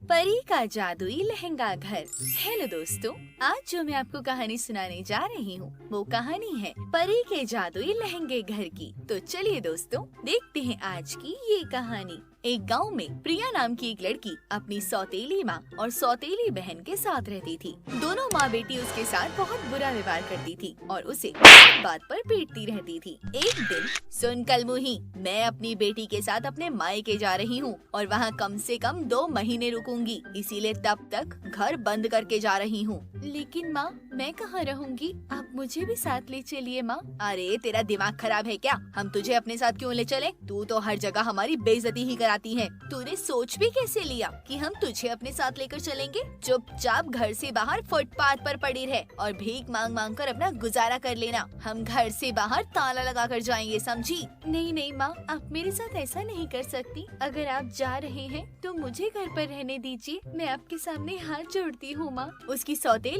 परी का जादुई लहंगा घर। हेलो दोस्तों, आज जो मैं आपको कहानी सुनाने जा रही हूँ वो कहानी है परी के जादुई लहंगे घर की। तो चलिए दोस्तों, देखते हैं आज की ये कहानी। एक गांव में प्रिया नाम की एक लड़की अपनी सौतेली माँ और सौतेली बहन के साथ रहती थी। दोनों माँ बेटी उसके साथ बहुत बुरा व्यवहार करती थी और उसे बात पर पीटती रहती थी। एक दिन, सुन कलमुही, मैं अपनी बेटी के साथ अपने मायके जा रही हूँ और वहाँ कम से कम 2 महीने रुकूंगी, इसीलिए तब तक घर बंद करके जा रही हूँ। लेकिन माँ, मैं कहाँ रहूँगी? आप मुझे भी साथ ले चलिए माँ। अरे तेरा दिमाग खराब है क्या? हम तुझे अपने साथ क्यों ले चले? तू तो हर जगह हमारी बेइज्जती ही कराती है। तूने सोच भी कैसे लिया कि हम तुझे अपने साथ लेकर चलेंगे? चुपचाप घर से बाहर फुटपाथ पर पड़ी रह और भीख मांग मांग कर अपना गुजारा कर लेना। हम घर से बाहर ताला लगा कर जाएंगे, समझी? नहीं नहीं माँ, आप मेरे साथ ऐसा नहीं कर सकती। अगर आप जा रहे हैं तो मुझे घर पर रहने दीजिए। मैं आपके सामने हाथ जोड़ती हूँ माँ। उसकी सौतेली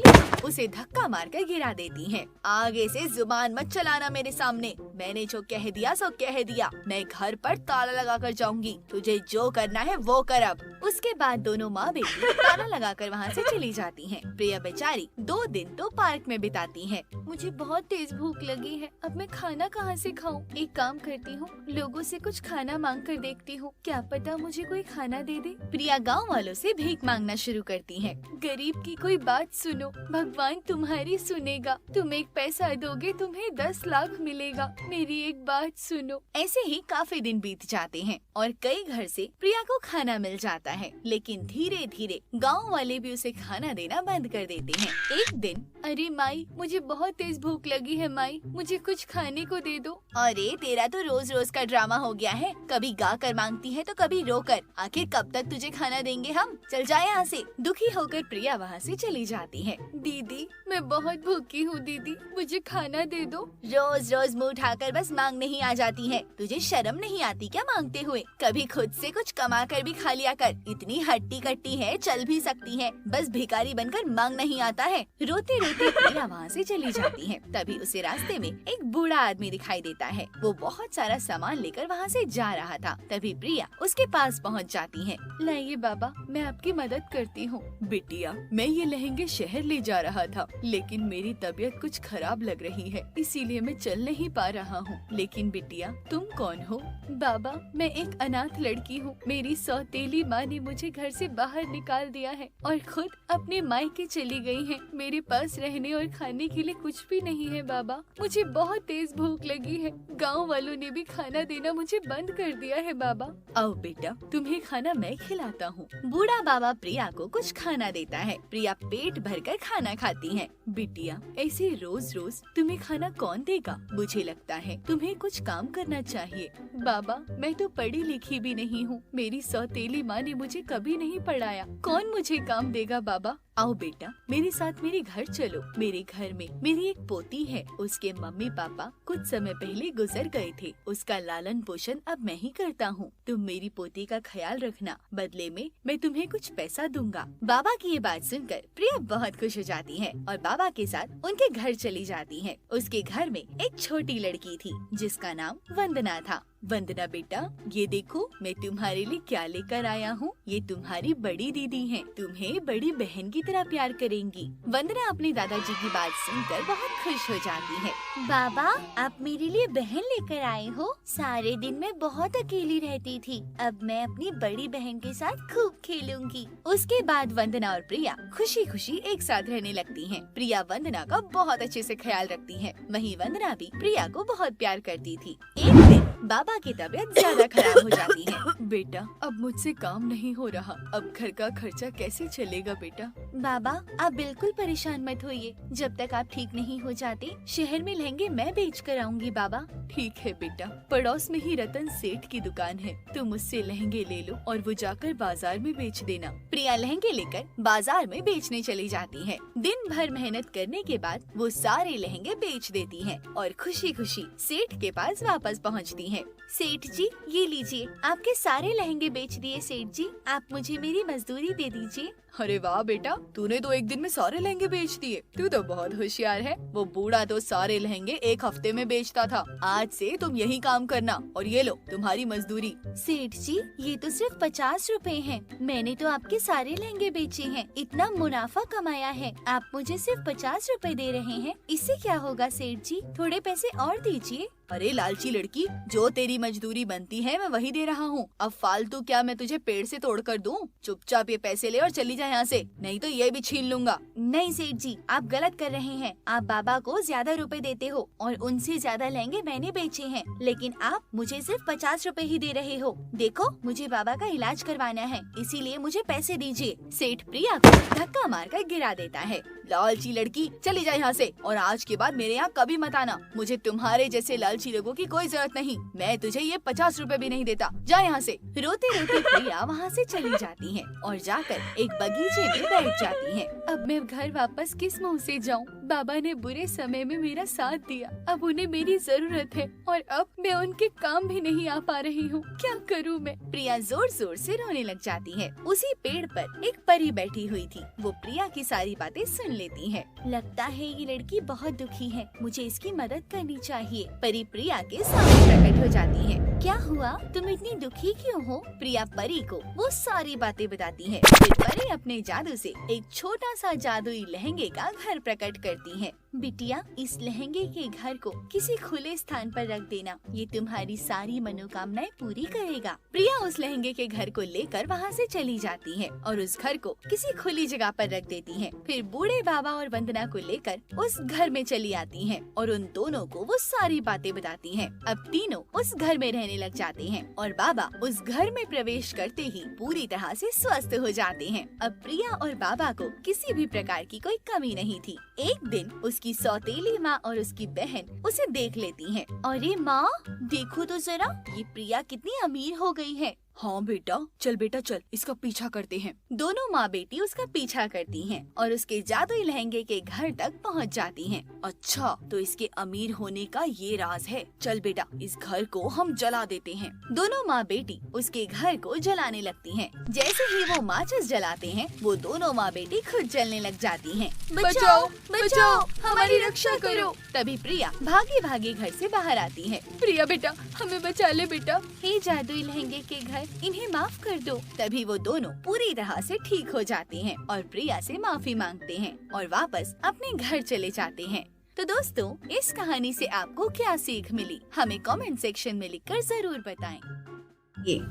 उसे धक्का मारकर गिरा देती है। आगे से जुबान मत चलाना मेरे सामने। मैंने जो कह दिया सो कह दिया। मैं घर पर ताला लगा कर जाऊंगी। तुझे जो करना है वो कर अब। उसके बाद दोनों माँ बेटी ताला लगाकर वहाँ से चली जाती हैं। प्रिया बेचारी 2 दिन तो पार्क में बिताती है। मुझे बहुत तेज भूख लगी है, अब मैं खाना कहाँ से खाऊं? एक काम करती हूँ, लोगों से कुछ खाना मांग कर देखती हूँ, क्या पता मुझे कोई खाना दे दे। प्रिया गाँव वालों से भीख मांगना शुरू करती है। गरीब की कोई बात सुनो, भगवान तुम्हारी सुनेगा। तुम एक पैसा दोगे, तुम्हें 10 लाख मिलेगा। मेरी एक बात सुनो। ऐसे ही काफी दिन बीत जाते हैं और कई घर से प्रिया को खाना मिल जाता है, लेकिन धीरे धीरे गांव वाले भी उसे खाना देना बंद कर देते हैं। एक दिन, अरे माई, मुझे बहुत तेज भूख लगी है माई, मुझे कुछ खाने को दे दो। अरे तेरा तो रोज रोज का ड्रामा हो गया है, कभी गा कर मांगती है तो कभी रो कर। आखिर कब तक तुझे खाना देंगे हम? चल जा यहाँ से। दुखी होकर प्रिया वहाँ से चली जाती है। दीदी, मैं बहुत भूखी हूँ दीदी, मुझे खाना दे दो। रोज रोज मुँह उठाकर बस मांगने ही आ जाती है। तुझे शर्म नहीं आती क्या मांगते हुए? कभी खुद से कुछ कमा कर भी खा लिया कर। इतनी हट्टी कट्टी है, चल भी सकती है, बस भिखारी बनकर मांग नहीं आता है। रोते रोते प्रिया वहाँ से चली जाती है। तभी उसे रास्ते में एक बूढ़ा आदमी दिखाई देता है। वो बहुत सारा सामान लेकर वहाँ से जा रहा था। तभी प्रिया उसके पास पहुँच जाती है। लाइए बाबा, मैं आपकी मदद करती हूँ। बिटिया, मैं ये लहंगे शहर ले जा रहा था, लेकिन मेरी तबीयत कुछ खराब लग रही है, इसीलिए मैं चल नहीं पा रहा हूँ। लेकिन बिटिया, तुम कौन हो? बाबा, मैं एक अनाथ लड़की हूँ। मेरी सौतेली माँ ने मुझे घर से बाहर निकाल दिया है और खुद अपने मायके चली गई है। मेरे पास रहने और खाने के लिए कुछ भी नहीं है बाबा। मुझे बहुत तेज भूख लगी है। गांव वालों ने भी खाना देना मुझे बंद कर दिया है बाबा। आओ बेटा, तुम्हें खाना मैं खिलाता हूँ। बूढ़ा बाबा प्रिया को कुछ खाना देता है। प्रिया पेट भरकर खाना खाती है। बिटिया, ऐसे रोज रोज तुम्हें खाना कौन देगा? मुझे लगता है तुम्हें कुछ काम करना चाहिए। बाबा, मैं तो पढ़ी लिखी भी नहीं हूँ। मेरी सौतेली माँ ने मुझे कभी नहीं पढ़ाया। कौन मुझे काम देगा बाबा? आओ बेटा, मेरे साथ मेरे घर चलो। मेरे घर में मेरी एक पोती है। उसके मम्मी पापा कुछ समय पहले गुजर गए थे। उसका लालन पोषण अब मैं ही करता हूँ। तुम मेरी पोती का ख्याल रखना, बदले में मैं तुम्हें कुछ पैसा दूंगा। बाबा की ये बात सुनकर प्रिया बहुत खुश हो जाती है और बाबा के साथ उनके घर चली जाती है। उसके घर में एक छोटी लड़की थी जिसका नाम वंदना था। वंदना बेटा, ये देखो मैं तुम्हारे लिए क्या लेकर आया हूँ। ये तुम्हारी बड़ी दीदी हैं। तुम्हें बड़ी बहन की तरह प्यार करेंगी। वंदना अपने दादाजी की बात सुनकर बहुत खुश हो जाती है। बाबा, आप मेरे लिए बहन लेकर आए हो? सारे दिन मैं बहुत अकेली रहती थी, अब मैं अपनी बड़ी बहन के साथ खूब खेलूंगी। उसके बाद वंदना और प्रिया खुशी खुशी एक साथ रहने लगती हैं। प्रिया वंदना का बहुत अच्छे से ख्याल रखती है। वहीं वंदना भी प्रिया को बहुत प्यार करती थी। एक दिन बाबा की तबीयत ज्यादा खराब हो जाती है। बेटा, अब मुझसे काम नहीं हो रहा, अब घर का खर्चा कैसे चलेगा बेटा? बाबा, आप बिल्कुल परेशान मत होइए। जब तक आप ठीक नहीं हो जाते, शहर में लहंगे मैं बेच कर आऊंगी बाबा। ठीक है बेटा, पड़ोस में ही रतन सेठ की दुकान है, तुम उससे लहंगे ले लो और वो जाकर बाजार में बेच देना। प्रिया लहंगे लेकर बाजार में बेचने चली जाती है। दिन भर मेहनत करने के बाद वो सारे लहंगे बेच देती है और खुशी खुशी सेठ के पास वापस पहुँचती है। सेठ जी, ये लीजिए, आपके सारे सारे लहंगे बेच दिए सेठ जी। आप मुझे मेरी मजदूरी दे दीजिए। अरे वाह बेटा, तूने तो एक दिन में सारे लहंगे बेच दिए। तू तो बहुत होशियार है। वो बूढ़ा तो सारे लहंगे एक हफ्ते में बेचता था। आज से तुम यही काम करना और ये लो तुम्हारी मजदूरी। सेठ जी, ये तो सिर्फ 50 रुपए हैं। मैंने तो आपके सारे लहंगे बेचे हैं, इतना मुनाफा कमाया है। आप मुझे सिर्फ 50 रुपए दे रहे हैं, इससे क्या होगा सेठ जी? थोड़े पैसे और दीजिए। अरे लालची लड़की, जो तेरी मजदूरी बनती है मैं वही दे रहा हूँ। अब फालतू क्या मैं तुझे पेड़ से तोड़ कर दूँ? चुपचाप ये पैसे ले और चली जा यहाँ से, नहीं तो ये भी छीन लूंगा। नहीं सेठ जी, आप गलत कर रहे हैं। आप बाबा को ज्यादा रुपए देते हो और उनसे ज्यादा लहंगे मैंने बेचे हैं, लेकिन आप मुझे सिर्फ 50 रुपए ही दे रहे हो। देखो, मुझे बाबा का इलाज करवाना है, इसीलिए मुझे पैसे दीजिए। सेठ प्रिया को धक्का मारकर गिरा देता है। लालची लड़की, चली जा यहाँ से और आज के बाद मेरे यहाँ कभी मत आना। मुझे तुम्हारे जैसे लालची लोगों की कोई जरूरत नहीं। मैं तुझे ये 50 रुपए भी नहीं देता। जा यहाँ से। रोते रोते प्रिया वहाँ से चली जाती है और जाकर एक बगीचे में बैठ जाती है। अब मैं घर वापस किस मुँह से जाऊँ? बाबा ने बुरे समय में मेरा साथ दिया, अब उन्हें मेरी जरूरत है और अब मैं उनके काम भी नहीं आ पा रही हूँ। क्या करूँ मैं? प्रिया जोर जोर से रोने लग जाती है। उसी पेड़ पर एक परी बैठी हुई थी। वो प्रिया की सारी बातें सुन लेती है। लगता है ये लड़की बहुत दुखी है, मुझे इसकी मदद करनी चाहिए। परी प्रिया के सामने प्रकट हो जाती है। क्या हुआ? तुम इतनी दुखी क्यों हो? प्रिया परी को वो सारी बातें बताती है। फिर परी अपने जादू से एक छोटा सा जादुई लहंगे का घर प्रकट करती है। बिटिया, इस लहंगे के घर को किसी खुले स्थान पर रख देना, ये तुम्हारी सारी मनोकामनाएं पूरी करेगा। प्रिया उस लहंगे के घर को लेकर वहाँ से चली जाती है और उस घर को किसी खुली जगह पर रख देती है। फिर बूढ़े बाबा और वंदना को लेकर उस घर में चली आती है और उन दोनों को वो सारी बातें बताती है। अब तीनों उस घर में रहने लग जाते हैं और बाबा उस घर में प्रवेश करते ही पूरी तरह से स्वस्थ हो जाते हैं। अब प्रिया और बाबा को किसी भी प्रकार की कोई कमी नहीं थी। एक दिन उसकी सौतेली माँ और उसकी बहन उसे देख लेती हैं। अरे माँ, देखो तो जरा, ये प्रिया कितनी अमीर हो गई है। हाँ बेटा, चल बेटा चल, इसका पीछा करते हैं। दोनों माँ बेटी उसका पीछा करती हैं और उसके जादुई लहंगे के घर तक पहुँच जाती हैं। अच्छा, तो इसके अमीर होने का ये राज है। चल बेटा, इस घर को हम जला देते हैं। दोनों माँ बेटी उसके घर को जलाने लगती हैं। जैसे ही वो माचिस जलाते हैं, वो दोनों माँ बेटी खुद जलने लग जाती हैं। बचाओ, बचाओ, हमारी रक्षा करो। तभी प्रिया भागी भागी घर से बाहर आती है। प्रिया बेटा, हमें बचा ले बेटा। हे जादुई लहंगे के घर, इन्हें माफ कर दो। तभी वो दोनों पूरी तरह से ठीक हो जाते हैं और प्रिया से माफी मांगते हैं और वापस अपने घर चले जाते हैं। तो दोस्तों, इस कहानी से आपको क्या सीख मिली, हमें कमेंट सेक्शन में लिखकर जरूर बताएं।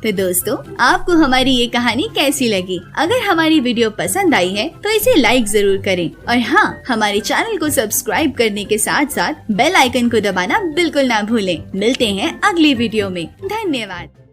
तो दोस्तों, आपको हमारी ये कहानी कैसी लगी? अगर हमारी वीडियो पसंद आई है तो इसे लाइक जरूर करें और हाँ, हमारे चैनल को सब्सक्राइब करने के साथ साथ बेल आइकन को दबाना बिल्कुल ना भूलें। मिलते हैं अगली वीडियो में। धन्यवाद।